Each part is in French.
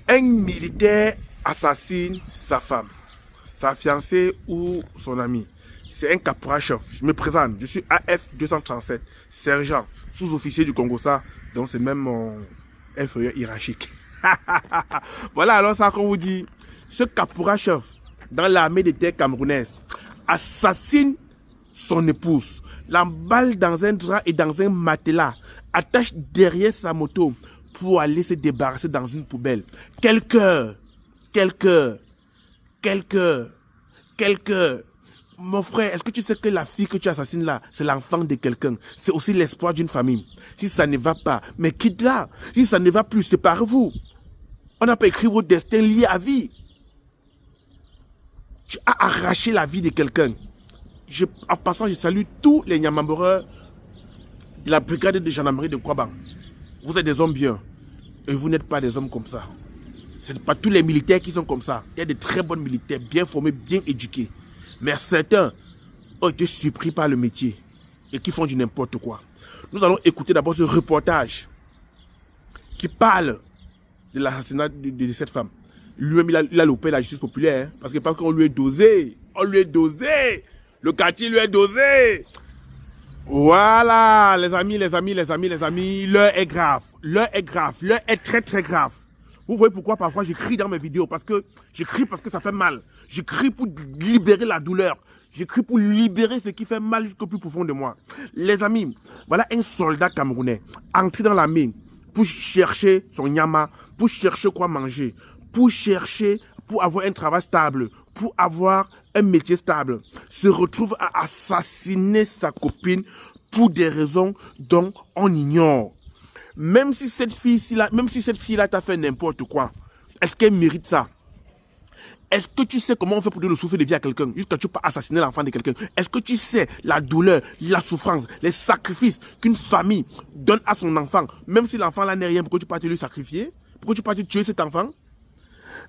Un militaire assassine sa femme, sa fiancée ou son ami. C'est un caporal-chef. Je me présente, je suis AF 237, sergent, sous-officier du Congo-Ça, donc c'est même mon inférieur hiérarchique. Voilà, alors ça qu'on vous dit, ce caporal-chef dans l'armée de terre camerounaise assassine son épouse, l'emballe dans un drap et dans un matelas, attache derrière sa moto pour aller se débarrasser dans une poubelle. Quel cœur! Quel cœur! Quel cœur! Quel cœur! Mon frère, est-ce que tu sais que la fille que tu assassines là, c'est l'enfant de quelqu'un? C'est aussi l'espoir d'une famille. Si ça ne va pas, mais quitte-la. Si ça ne va plus, séparez-vous. On n'a pas écrit votre destin lié à vie. Tu as arraché la vie de quelqu'un. En passant, je salue tous les Nyamamboreurs de la brigade de gendarmerie de Kouaban. Vous êtes des hommes bien. Et vous n'êtes pas des hommes comme ça. Ce n'est pas tous les militaires qui sont comme ça. Il y a de très bons militaires, bien formés, bien éduqués. Mais certains ont été surpris par le métier et qui font du n'importe quoi. Nous allons écouter d'abord ce reportage qui parle de l'assassinat de cette femme. Lui-même, il a loupé la justice populaire, hein, parce qu'on lui est dosé. On lui est dosé. Le quartier lui est dosé. Voilà, les amis, l'heure est grave. L'heure est grave. L'heure est très, très grave. Vous voyez pourquoi parfois j'écris dans mes vidéos, parce que j'écris parce que ça fait mal. J'écris pour libérer la douleur. J'écris pour libérer ce qui fait mal jusqu'au plus profond de moi. Les amis, voilà un soldat camerounais entré dans l'armée pour chercher son nyama, pour chercher quoi manger, pour avoir un travail stable, pour avoir un métier stable, se retrouve à assassiner sa copine pour des raisons dont on ignore. Même si cette fille-là t'a fait n'importe quoi, est-ce qu'elle mérite ça? Est-ce que tu sais comment on fait pour donner le souffle de vie à quelqu'un jusqu'à tu peux assassiner l'enfant de quelqu'un? Est-ce que tu sais la douleur, la souffrance, les sacrifices qu'une famille donne à son enfant, même si l'enfant là n'est rien, pourquoi tu peux te lui sacrifier? Pourquoi tu peux te tuer cet enfant?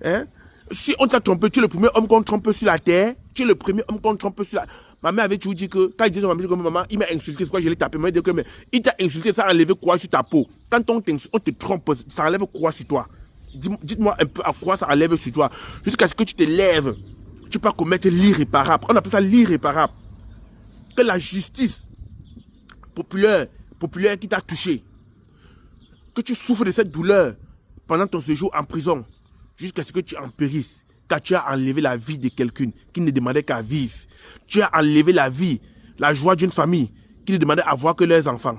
Hein? Si on t'a trompé, tu es le premier homme qu'on trompe sur la terre. Tu es le premier homme qu'on trompe sur la... Ma mère avait toujours dit que, quand il disait à maman, il m'a insulté, c'est pourquoi je l'ai tapé. Maman dit que, mais il t'a insulté, ça a enlevé quoi sur ta peau? Quand on te trompe, ça enlève quoi sur toi? Dites-moi un peu à quoi ça enlève sur toi. Jusqu'à ce que tu te lèves, tu peux commettre l'irréparable. On appelle ça l'irréparable. Que la justice populaire qui t'a touché, que tu souffres de cette douleur pendant ton séjour en prison, jusqu'à ce que tu en périsses, car tu as enlevé la vie de quelqu'un qui ne demandait qu'à vivre. Tu as enlevé la vie, la joie d'une famille qui ne demandait à voir que leurs enfants.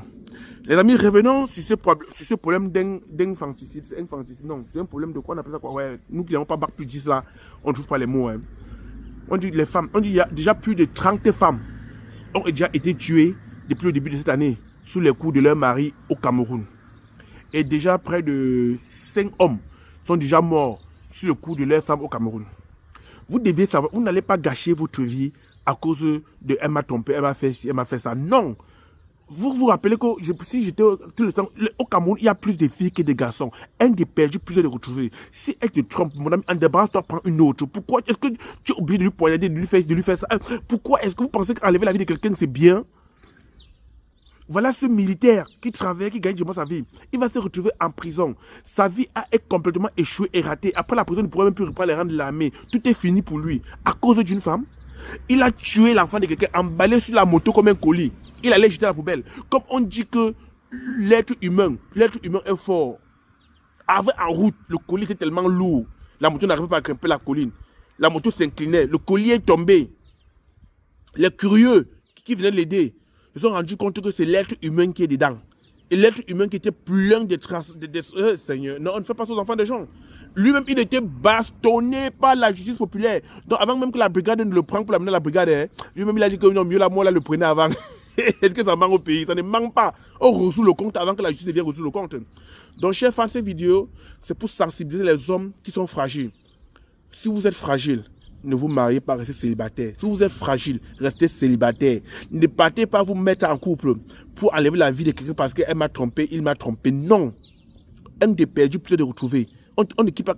Les amis, revenons sur ce problème d'infanticide. C'est infanticide, non, c'est un problème de quoi on appelle ça quoi? Ouais, nous qui n'avons pas bac plus 10 là, on ne trouve pas les mots. Hein. On dit les femmes, on dit il y a déjà plus de 30 femmes ont déjà été tuées depuis le début de cette année sous les coups de leur mari au Cameroun. Et déjà près de 5 hommes sont déjà morts sur le coup de leur femme au Cameroun. Vous devez savoir, vous n'allez pas gâcher votre vie à cause de elle m'a trompé, elle m'a fait ci, elle m'a fait ça. Non. Vous vous rappelez que si j'étais tout le temps, au Cameroun, il y a plus de filles que de garçons. Un des perdus, plus de retrouver. Si elle te trompe, mon ami, en débarrasse-toi, prends une autre. Pourquoi est-ce que tu es obligé de lui poignarder, de lui faire ça? Pourquoi est-ce que vous pensez qu'enlever la vie de quelqu'un, c'est bien? Voilà ce militaire qui travaille, qui gagne du moins sa vie. Il va se retrouver en prison. Sa vie est complètement échouée et ratée. Après la prison, il ne pourra même plus reprendre les rangs de l'armée. Tout est fini pour lui. À cause d'une femme, il a tué l'enfant de quelqu'un, emballé sur la moto comme un colis. Il allait jeter à la poubelle. Comme on dit que l'être humain est fort. Avant en route, le colis était tellement lourd. La moto n'arrivait pas à grimper la colline. La moto s'inclinait. Le colis est tombé. Les curieux qui venaient l'aider, ils se sont rendus compte que c'est l'être humain qui est dedans. Et l'être humain qui était plein de traces. Seigneur, non, on ne fait pas ça aux enfants des gens. Lui-même, il était bastonné par la justice populaire. Donc, avant même que la brigade ne le prenne pour l'amener à la brigade, hein, lui-même, il a dit que non, mieux la mort, là, le prenait avant. Est-ce que ça manque au pays? Ça ne manque pas. On reçoit le compte avant que la justice ne vienne reçoit le compte. Donc, chers fans de cette vidéo, c'est pour sensibiliser les hommes qui sont fragiles. Si vous êtes fragile, ne vous mariez pas, restez célibataire. Si vous êtes fragile, restez célibataire. Ne partez pas vous mettre en couple pour enlever la vie de quelqu'un parce qu'elle m'a trompé, il m'a trompé. Non. Un des perdus, plus de retrouver. On ne quitte pas.